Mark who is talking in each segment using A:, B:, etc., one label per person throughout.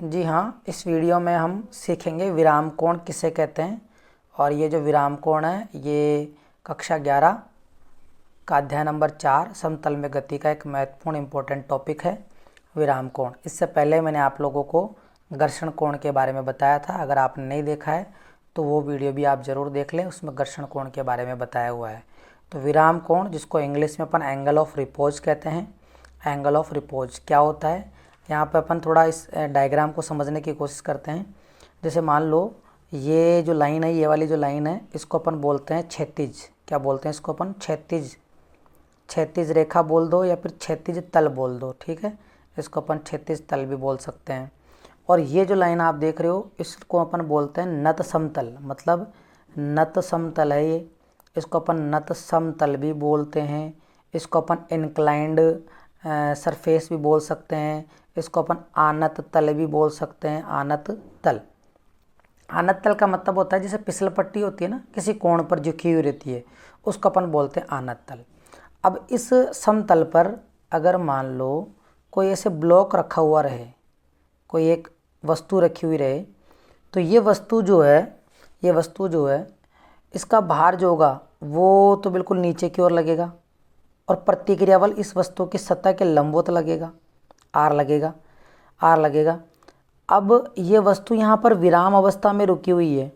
A: जी हाँ, इस वीडियो में हम सीखेंगे विराम कोण किसे कहते हैं। और ये जो विराम कोण है ये कक्षा 11 का अध्याय नंबर 4 समतल में गति का एक महत्वपूर्ण इम्पोर्टेंट टॉपिक है विराम कोण। इससे पहले मैंने आप लोगों को घर्षण कोण के बारे में बताया था। अगर आपने नहीं देखा है तो वो वीडियो भी आप ज़रूर देख लें, उसमें घर्षण कोण के बारे में बताया हुआ है। तो विराम कोण, जिसको इंग्लिश में अपन एंगल ऑफ रिपोज कहते हैं, एंगल ऑफ रिपोज क्या होता है, यहाँ पे अपन थोड़ा इस डायग्राम को समझने की कोशिश करते हैं। जैसे मान लो ये जो लाइन है, ये वाली जो लाइन है, इसको अपन बोलते हैं क्षैतिज। क्या बोलते हैं इसको अपन? क्षैतिज। क्षैतिज रेखा बोल दो या फिर क्षैतिज तल बोल दो, ठीक है। इसको अपन क्षैतिज तल भी बोल सकते हैं। और ये जो लाइन आप देख रहे हो इसको अपन बोलते हैं नत समतल, मतलब नत समतल है ये। इसको अपन नत समतल भी बोलते हैं। इसको अपन इंक्लाइंड सरफेस भी बोल सकते हैं। इसको अपन आनत तल भी बोल सकते हैं। आनत तल। आनत तल का मतलब होता है जैसे फिसल पट्टी होती है ना, किसी कोण पर झुकी हुई रहती है, उसको अपन बोलते हैं आनत तल। अब इस समतल पर अगर मान लो कोई ऐसे ब्लॉक रखा हुआ रहे, कोई एक वस्तु रखी हुई रहे, तो ये वस्तु जो है इसका भार जो होगा वो तो बिल्कुल नीचे की ओर लगेगा और प्रतिक्रिया बल इस वस्तु की सतह के लंबवत लगेगा, आर लगेगा। अब ये वस्तु यहाँ पर विराम अवस्था में रुकी हुई है,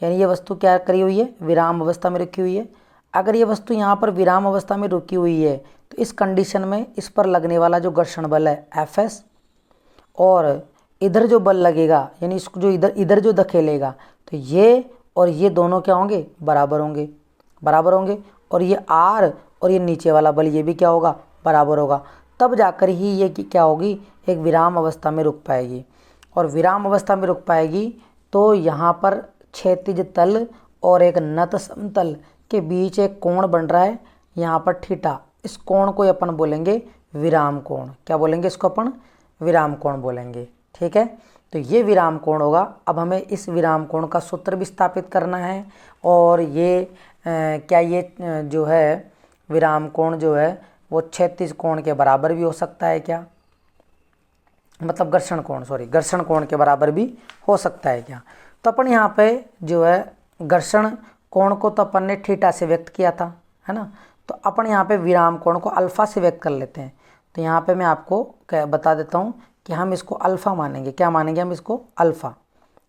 A: यानी ये वस्तु क्या करी हुई है? विराम अवस्था में रुकी हुई है। अगर ये वस्तु यहाँ पर विराम अवस्था में रुकी हुई है तो इस कंडीशन में इस पर लगने वाला जो घर्षण बल है Fs, और इधर जो बल लगेगा यानी इसको जो इधर जो धकेलेगा, तो ये और ये दोनों क्या होंगे? बराबर होंगे। और ये आर और ये नीचे वाला बल ये भी क्या होगा? बराबर होगा। तब जाकर ही ये क्या होगी? एक विराम अवस्था में रुक पाएगी। और विराम अवस्था में रुक पाएगी तो यहाँ पर क्षैतिज तल और एक नत समतल के बीच एक कोण बन रहा है, यहाँ पर थीटा। इस कोण को अपन बोलेंगे विराम कोण। क्या बोलेंगे इसको अपन? विराम कोण बोलेंगे, ठीक है। तो ये विराम कोण होगा। अब हमें इस विराम कोण का सूत्र भी स्थापित करना है। और ये क्या ये जो है विराम कोण जो है वो क्षैतिज कोण के बराबर भी हो सकता है क्या? मतलब घर्षण कोण के बराबर भी हो सकता है क्या? तो अपन यहाँ पे जो है घर्षण कोण को तो अपन ने थीटा से व्यक्त किया था, है ना। तो अपन यहाँ पे विराम कोण को अल्फा से व्यक्त कर लेते हैं। तो यहाँ पे मैं आपको बता देता हूँ कि हम इसको अल्फा मानेंगे। क्या मानेंगे हम इसको? अल्फा।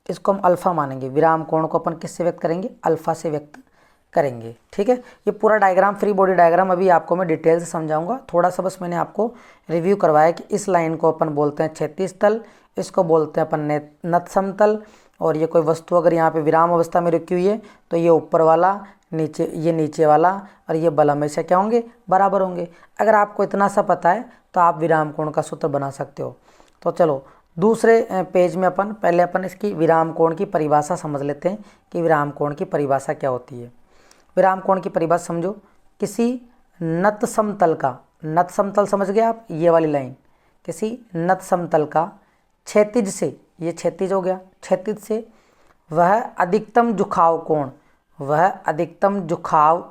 A: इसको हम अल्फा मानेंगे। विराम कोण को अपन किससे व्यक्त करेंगे? अल्फा से व्यक्त करेंगे, ठीक है। ये पूरा डायग्राम, फ्री बॉडी डायग्राम अभी आपको मैं डिटेल से समझाऊंगा। थोड़ा सा बस मैंने आपको रिव्यू करवाया कि इस लाइन को अपन बोलते हैं क्षैतिज तल, इसको बोलते हैं अपन नत समतल। और ये कोई वस्तु अगर यहाँ पे विराम अवस्था में रुकी हुई है तो ये ऊपर वाला, नीचे वाला और ये बल हमेशा क्या होंगे? बराबर होंगे। अगर आपको इतना सा पता है तो आप विराम कोण का सूत्र बना सकते हो। तो चलो दूसरे पेज में पहले अपन इसकी विराम कोण की परिभाषा समझ लेते हैं कि विराम कोण की परिभाषा क्या होती है। विराम कोण की परिभाषा समझो। किसी नत समतल का, नत समतल समझ गए आप? ये वाली लाइन, किसी नत समतल का क्षैतिज से, ये क्षैतिज हो गया, क्षैतिज से वह अधिकतम झुकाव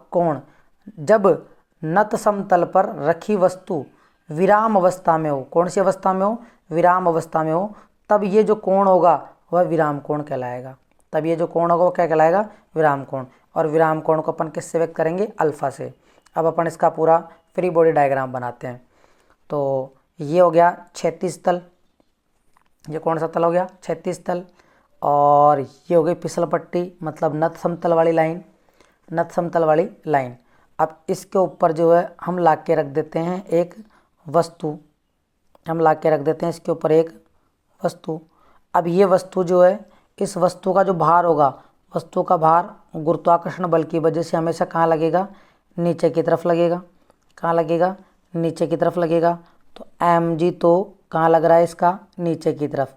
A: कोण जब नत समतल पर रखी वस्तु विराम अवस्था में हो। कौन सी अवस्था में हो? विराम अवस्था में हो। तब ये जो कोण होगा वह विराम कोण कहलाएगा। वो क्या कहलाएगा? विराम कोण। और विराम कोण को अपन किससे व्यक्त करेंगे? अल्फा से। अब अपन इसका पूरा फ्री बॉडी डायग्राम बनाते हैं। तो ये हो गया क्षैतिज तल। ये कौन सा तल हो गया? क्षैतिज तल। और ये हो गई फिसल पट्टी, मतलब नत समतल वाली लाइन। अब इसके ऊपर जो है हम ला के रख देते हैं एक वस्तु। इसके ऊपर एक वस्तु। अब ये वस्तु जो है, इस वस्तु का जो भार होगा, वस्तु का भार गुरुत्वाकर्षण बल की वजह से हमेशा कहाँ लगेगा? नीचे की तरफ लगेगा। कहाँ लगेगा? नीचे की तरफ लगेगा। तो mg तो कहाँ लग रहा है इसका? नीचे की तरफ।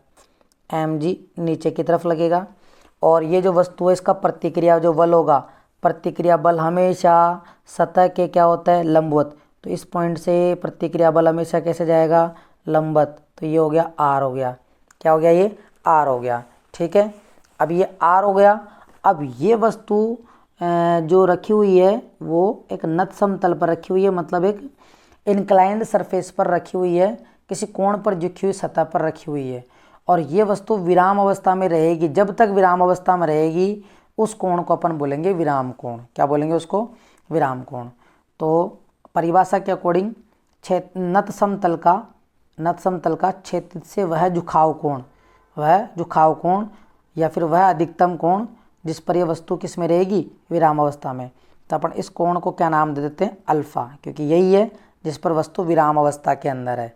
A: mg नीचे की तरफ लगेगा। और ये जो वस्तु है इसका प्रतिक्रिया जो बल होगा, प्रतिक्रिया बल हमेशा सतह के क्या होता है? लंबवत। तो इस पॉइंट से प्रतिक्रिया बल हमेशा कैसे जाएगा? लंबवत। तो ये हो गया आर हो गया। क्या हो गया? ये आर हो गया, ठीक है। अब ये आर हो गया। अब ये वस्तु जो रखी हुई है वो एक नत समतल पर रखी हुई है, मतलब एक इंक्लाइंड सरफेस पर रखी हुई है, किसी कोण पर झुकी हुई सतह पर रखी हुई है। और ये वस्तु विराम अवस्था में रहेगी, जब तक विराम अवस्था में रहेगी उस कोण को अपन बोलेंगे विराम कोण। क्या बोलेंगे उसको? विराम कोण। तो परिभाषा के अकॉर्डिंग नत समतल का क्षैतिज से वह झुकाव कोण या फिर वह अधिकतम कोण जिस पर यह वस्तु किस में रहेगी? विराम अवस्था में। तो अपन इस कोण को क्या नाम दे देते हैं? अल्फा, क्योंकि यही है जिस पर वस्तु विराम अवस्था के अंदर है।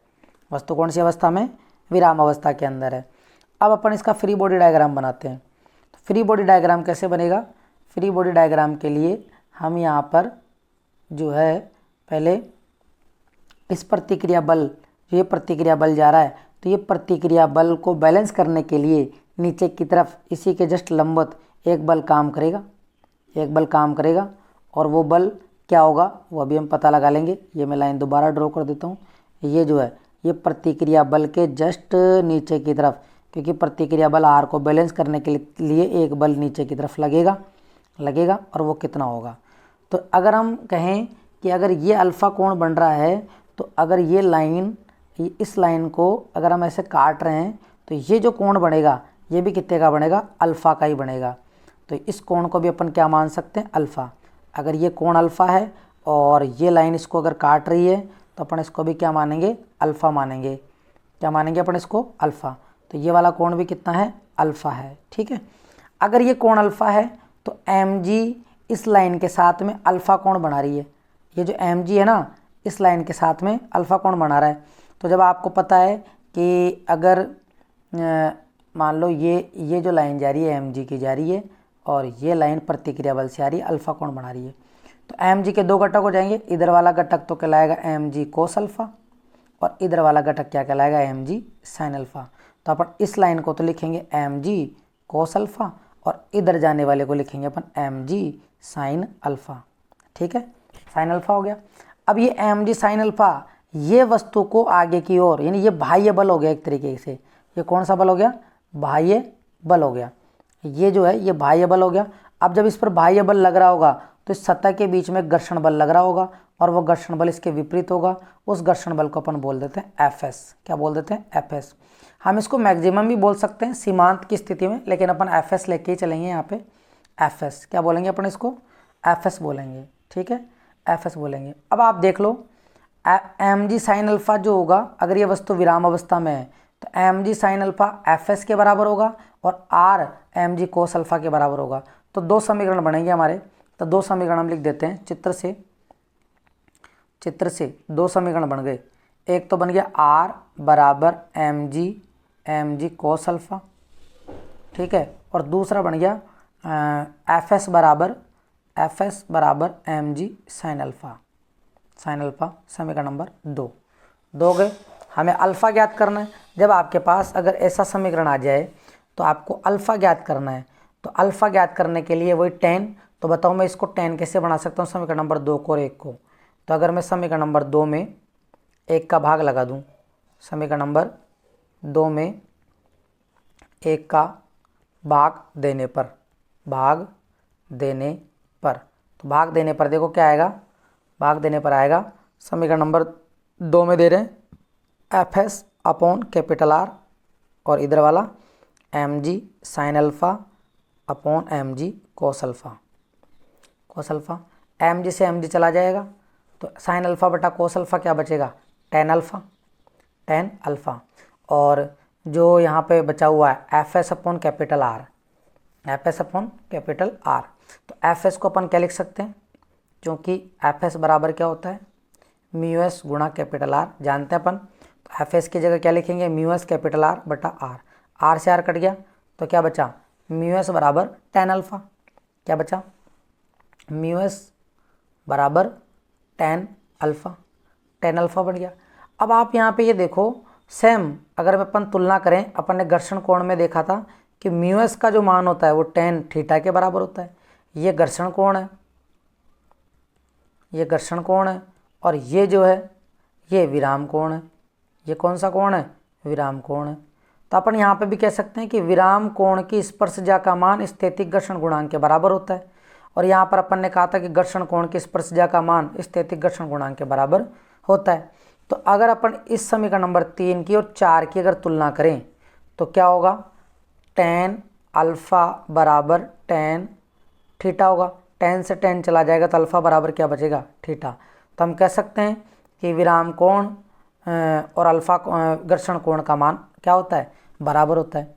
A: वस्तु कौन सी अवस्था में? विराम अवस्था के अंदर है। अब अपन इसका फ्री बॉडी डायग्राम बनाते हैं। तो फ्री बॉडी डायग्राम कैसे बनेगा? फ्री बॉडी डायग्राम के लिए हम यहाँ पर जो है पहले इस प्रतिक्रिया बल, ये प्रतिक्रिया बल जा रहा है, तो ये प्रतिक्रिया बल को बैलेंस करने के लिए नीचे की तरफ इसी के जस्ट लंबवत एक बल काम करेगा और वो बल क्या होगा वो अभी हम पता लगा लेंगे। ये मैं लाइन दोबारा ड्रॉ कर देता हूँ। ये जो है ये प्रतिक्रिया बल के जस्ट नीचे की तरफ, क्योंकि प्रतिक्रिया बल आर को बैलेंस करने के लिए एक बल नीचे की तरफ लगेगा और वो कितना होगा? तो अगर हम कहें कि अगर ये अल्फ़ा कोण बन रहा है, तो अगर ये लाइन, इस लाइन को अगर हम ऐसे काट रहे हैं तो ये जो कोण बनेगा ये भी कितने का बनेगा? अल्फ़ा का ही बनेगा। तो इस कोण को भी अपन क्या मान सकते हैं? अल्फ़ा। अगर ये कोण अल्फ़ा है और ये लाइन इसको अगर काट रही है तो अपन इसको भी क्या मानेंगे? अल्फ़ा मानेंगे। क्या मानेंगे अपन इसको? अल्फ़ा। तो ये वाला कोण भी कितना है? अल्फ़ा है। ठीक है। अगर ये कोण अल्फ़ा है तो एम जी इस लाइन के साथ में अल्फ़ा कोण बना रही है। ये जो एम जी है ना, इस लाइन के साथ में अल्फ़ा कोण बना रहा है। तो जब आपको पता है कि अगर मान लो ये जो लाइन जा रही है एम जी की जा रही है और ये लाइन प्रतिक्रिया बल से आ रही है, अल्फ़ा कोण बना रही है, तो एम जी के दो घटक हो जाएंगे। इधर वाला घटक तो कहलाएगा एम जी कोस अल्फ़ा और इधर वाला घटक क्या कहलाएगा? M G sine alpha. तो अपन इस लाइन को तो लिखेंगे एम जी कोस अल्फ़ा और इधर जाने वाले को लिखेंगे अपन एम जी साइन अल्फ़ा। ठीक है, साइन अल्फ़ा हो गया। अब ये एम जी साइन अल्फ़ा ये वस्तु को आगे की ओर, यानी ये बाह्य बल हो गया एक तरीके से। ये कौन सा बल हो गया? बाह्य बल हो गया। ये जो है ये बाह्य बल हो गया। अब जब इस पर बाह्य बल लग रहा होगा तो इस सतह के बीच में घर्षण बल लग रहा होगा और वो घर्षण बल इसके विपरीत होगा। उस घर्षण बल को अपन बोल देते हैं एफ एस। क्या बोल देते हैं? F S. हम इसको मैक्सिमम भी बोल सकते हैं सीमांत की स्थिति में, लेकिन अपन एफ एस लेके ही चलेंगे यहाँ पे। एफ एस क्या बोलेंगे अपन इसको? एफ एस बोलेंगे। ठीक है, एफ एस बोलेंगे। अब आप देख लो एम जी साइन अल्फ़ा जो होगा, अगर ये वस्तु विराम अवस्था में है तो M G sine alpha F S के बराबर होगा और R M G cos alpha के बराबर होगा। तो दो समीकरण बनेंगे हमारे। तो दो समीकरण हम लिख देते हैं चित्र से दो समीकरण बन गए। एक तो बन गया आर बराबर एम जी कोस अल्फ़ा, ठीक है, और दूसरा बन गया एफ एस बराबर एम जी साइन अल्फ़ा समीकरण नंबर 2 दो गए। हमें अल्फ़ा ज्ञात करना है। जब आपके पास अगर ऐसा समीकरण आ जाए तो आपको अल्फ़ा ज्ञात करना है। तो अल्फ़ा ज्ञात करने के लिए वही tan, तो बताओ मैं इसको tan कैसे बना सकता हूँ समीकरण नंबर 2 को और 1 को। तो अगर मैं समीकरण नंबर 2 में 1 का भाग लगा दूँ, समीकरण नंबर 2 में 1 का भाग देने पर तो भाग देने पर देखो क्या आएगा? भाग देने पर आएगा समीकरण नंबर 2 में दे रहे हैं F S upon capital R और इधर वाला M G sine alpha upon M G cos alpha. M G से एम जी चला जाएगा तो साइन अल्फ़ा बटा कोस अल्फ़ा क्या बचेगा? Tan alpha. और जो यहाँ पे बचा हुआ है F S upon capital are, तो एफ एस को अपन क्या लिख सकते हैं? क्योंकि एफ एस बराबर क्या होता है? म्यू एस गुणा कैपिटल आर, जानते हैं अपन। तो एफ एस की जगह क्या लिखेंगे? म्यू एस कैपिटल आर बटा आर से आर कट गया तो क्या बचा? म्यू एस बराबर टेन अल्फ़ा। क्या बचा? म्यू एस बराबर टेन अल्फ़ा बन गया। अब आप यहाँ पे ये देखो, सेम अगर अपन तुलना करें, अपन ने घर्षण कोण में देखा था कि म्यू एस का जो मान होता है वो टेन थीटा के बराबर होता है। ये घर्षण कोण है, और ये जो है ये विराम कोण है। ये कौन सा कोण है? विराम कोण है। तो अपन यहाँ पे भी कह सकते हैं कि विराम कोण की स्पर्शजा का मान स्थैतिक घर्षण गुणांक के बराबर होता है। और यहाँ पर अपन ने कहा था कि घर्षण कोण की स्पर्शजा का मान स्थैतिक घर्षण गुणांक के बराबर होता है। तो अगर अपन इस समीकरण नंबर 3 की और 4 की अगर तुलना करें तो क्या होगा, tan अल्फ़ा बराबर tan थीटा होगा। tan से tan चला जाएगा तो अल्फ़ा बराबर क्या बचेगा, थीटा। तो हम कह सकते हैं कि विराम कोण और अल्फ़ा घर्षण कोण का मान क्या होता है, बराबर होता है,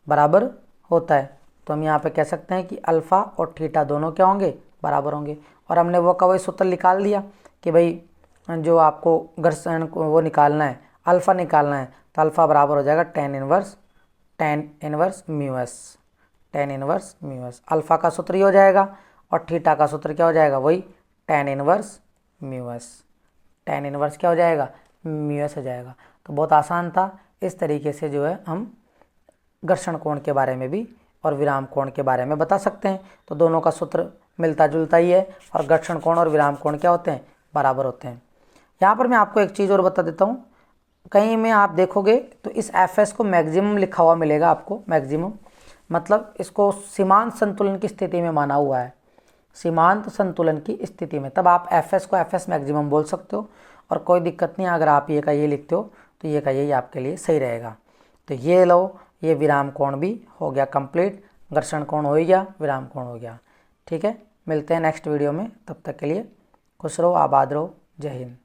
A: बराबर होता है। तो हम यहाँ पे कह सकते हैं कि अल्फ़ा और थीटा दोनों क्या होंगे, बराबर होंगे। और हमने वो का वही सूत्र निकाल दिया कि भाई जो आपको घर्षण वो निकालना है, अल्फ़ा निकालना है, तो अल्फ़ा बराबर हो जाएगा tan inverse mu S, tan inverse mu S. Alpha का सूत्र ही हो जाएगा और थीटा का सूत्र क्या हो जाएगा, वही tan inverse mu S. tan inverse क्या हो जाएगा, म्यू एस हो जाएगा। तो बहुत आसान था। इस तरीके से जो है हम घर्षण कोण के बारे में भी और विराम कोण के बारे में बता सकते हैं। तो दोनों का सूत्र मिलता जुलता ही है और घर्षण कोण और विराम कोण क्या होते हैं, बराबर होते हैं। यहाँ पर मैं आपको एक चीज़ और बता देता हूँ, कहीं में आप देखोगे तो इस एफ एस को मैक्सिमम लिखा हुआ मिलेगा आपको, मैक्सिमम मतलब इसको सीमांत संतुलन की स्थिति में माना हुआ है, सीमांत संतुलन की स्थिति में, तब आप एफ एस को एफ एस मैक्सिमम बोल सकते हो और कोई दिक्कत नहीं। अगर आप ये का ये लिखते हो तो ये का यही आपके लिए सही रहेगा। तो ये लो, ये विराम कोण भी हो गया कंप्लीट, घर्षण कोण हो गया, विराम कोण हो गया। ठीक है, मिलते हैं नेक्स्ट वीडियो में, तब तक के लिए खुश रहो, आबाद रहो, जय हिंद।